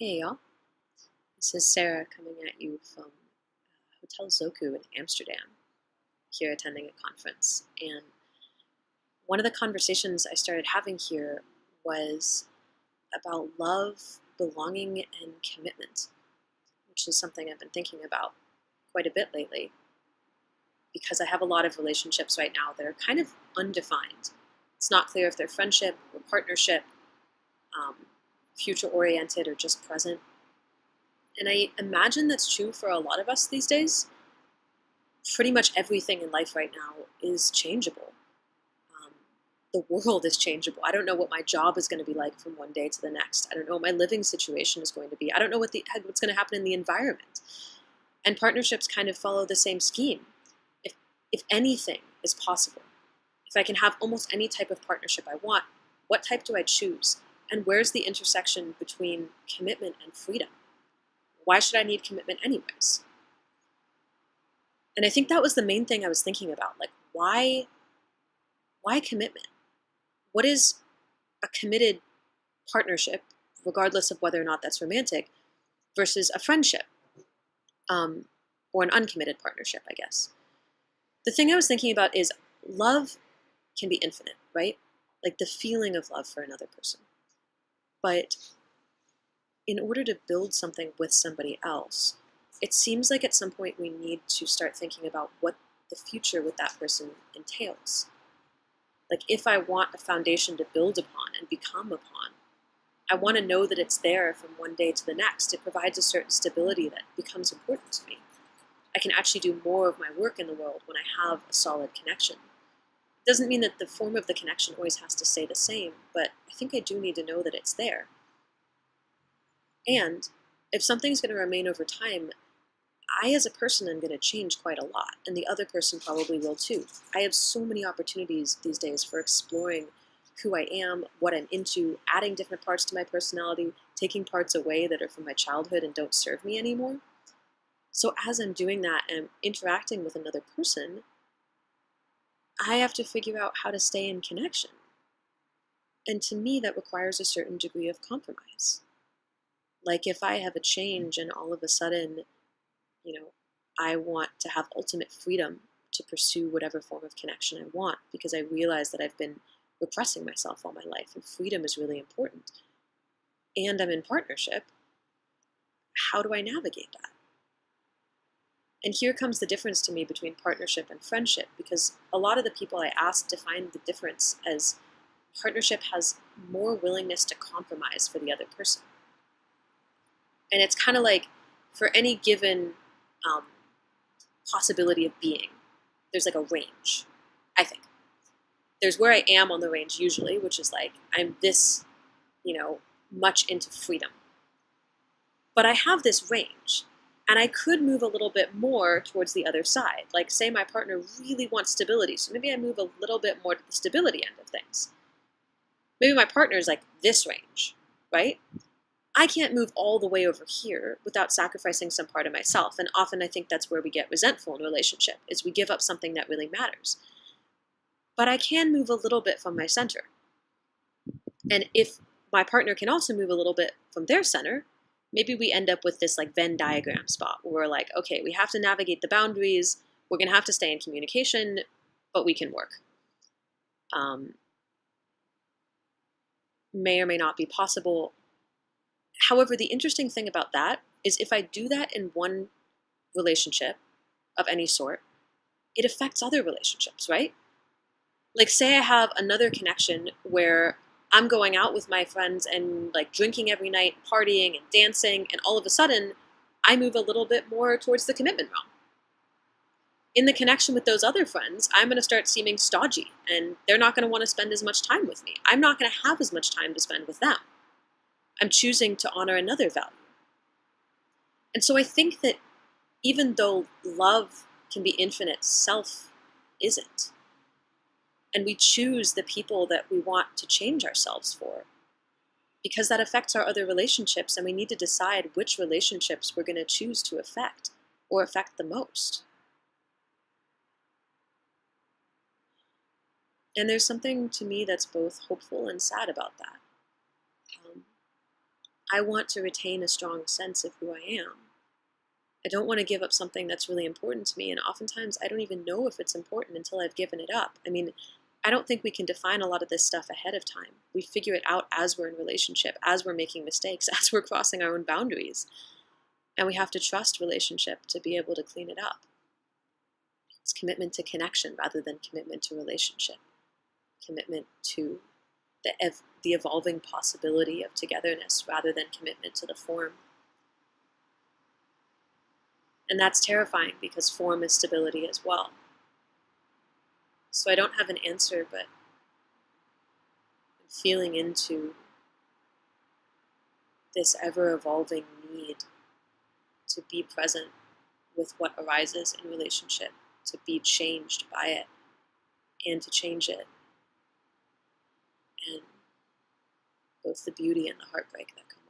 Hey y'all, this is Sarah coming at you from Hotel Zoku in Amsterdam, here attending a conference. And one of the conversations I started having here was about love, belonging, and commitment, which is something I've been thinking about quite a bit lately because I have a lot of relationships right now that are kind of undefined. It's not clear if they're friendship or partnership, um, future oriented, or just present. And I imagine that's true for a lot of us these days. Pretty much everything in life right now is changeable. Um, the world is changeable. I don't know what my job is going to be like from one day to the next. I don't know what my living situation is going to be. I don't know what's going to happen in the environment. And partnerships kind of follow the same scheme. If anything is possible, if I can have almost any type of partnership I want, what type do I choose? And where's the intersection between commitment and freedom? Why should I need commitment anyways? And I think that was the main thing I was thinking about. Like, why commitment? What is a committed partnership, regardless of whether or not that's romantic, versus a friendship, or an uncommitted partnership, I guess. The thing I was thinking about is love can be infinite, right? Like the feeling of love for another person. But in order to build something with somebody else, it seems like at some point we need to start thinking about what the future with that person entails. Like if I want a foundation to build upon and become upon, I want to know that it's there from one day to the next. It provides a certain stability that becomes important to me. I can actually do more of my work in the world when I have a solid connection. It doesn't mean that the form of the connection always has to stay the same, but I think I do need to know that it's there. And if something's going to remain over time, I as a person am going to change quite a lot, and the other person probably will too. I have so many opportunities these days for exploring who I am, what I'm into, adding different parts to my personality, taking parts away that are from my childhood and don't serve me anymore. So as I'm doing that and interacting with another person, I have to figure out how to stay in connection. And to me, that requires a certain degree of compromise. Like if I have a change and all of a sudden, I want to have ultimate freedom to pursue whatever form of connection I want because I realize that I've been repressing myself all my life and freedom is really important. And I'm in partnership. How do I navigate that? And here comes the difference to me between partnership and friendship, because a lot of the people I ask define the difference as partnership has more willingness to compromise for the other person. And it's kind of like for any given possibility of being, there's like a range, I think. There's where I am on the range usually, which is like I'm this, much into freedom. But I have this range, and I could move a little bit more towards the other side. Like say my partner really wants stability, so maybe I move a little bit more to the stability end of things. Maybe my partner is like this range, right? I can't move all the way over here without sacrificing some part of myself. And often I think that's where we get resentful in a relationship, is we give up something that really matters. But I can move a little bit from my center. And if my partner can also move a little bit from their center, maybe we end up with this like Venn diagram spot where we're like, okay, we have to navigate the boundaries. We're going to have to stay in communication, but we can work. May or may not be possible. However, the interesting thing about that is if I do that in one relationship of any sort, it affects other relationships, right? Like say I have another connection where I'm going out with my friends and like drinking every night, partying and dancing, and all of a sudden I move a little bit more towards the commitment realm. In the connection with those other friends, I'm going to start seeming stodgy and they're not going to want to spend as much time with me. I'm not going to have as much time to spend with them. I'm choosing to honor another value. And so I think that even though love can be infinite, self isn't. And we choose the people that we want to change ourselves for, because that affects our other relationships, and we need to decide which relationships we're going to choose to affect or affect the most. And there's something to me that's both hopeful and sad about that. I want to retain a strong sense of who I am. I don't want to give up something that's really important to me, and oftentimes I don't even know if it's important until I've given it up. I mean, I don't think we can define a lot of this stuff ahead of time. We figure it out as we're in relationship, as we're making mistakes, as we're crossing our own boundaries. And we have to trust relationship to be able to clean it up. It's commitment to connection rather than commitment to relationship. Commitment to the evolving possibility of togetherness rather than commitment to the form. And that's terrifying because form is stability as well. So I don't have an answer, but I'm feeling into this ever-evolving need to be present with what arises in relationship, to be changed by it, and to change it. And both the beauty and the heartbreak that comes.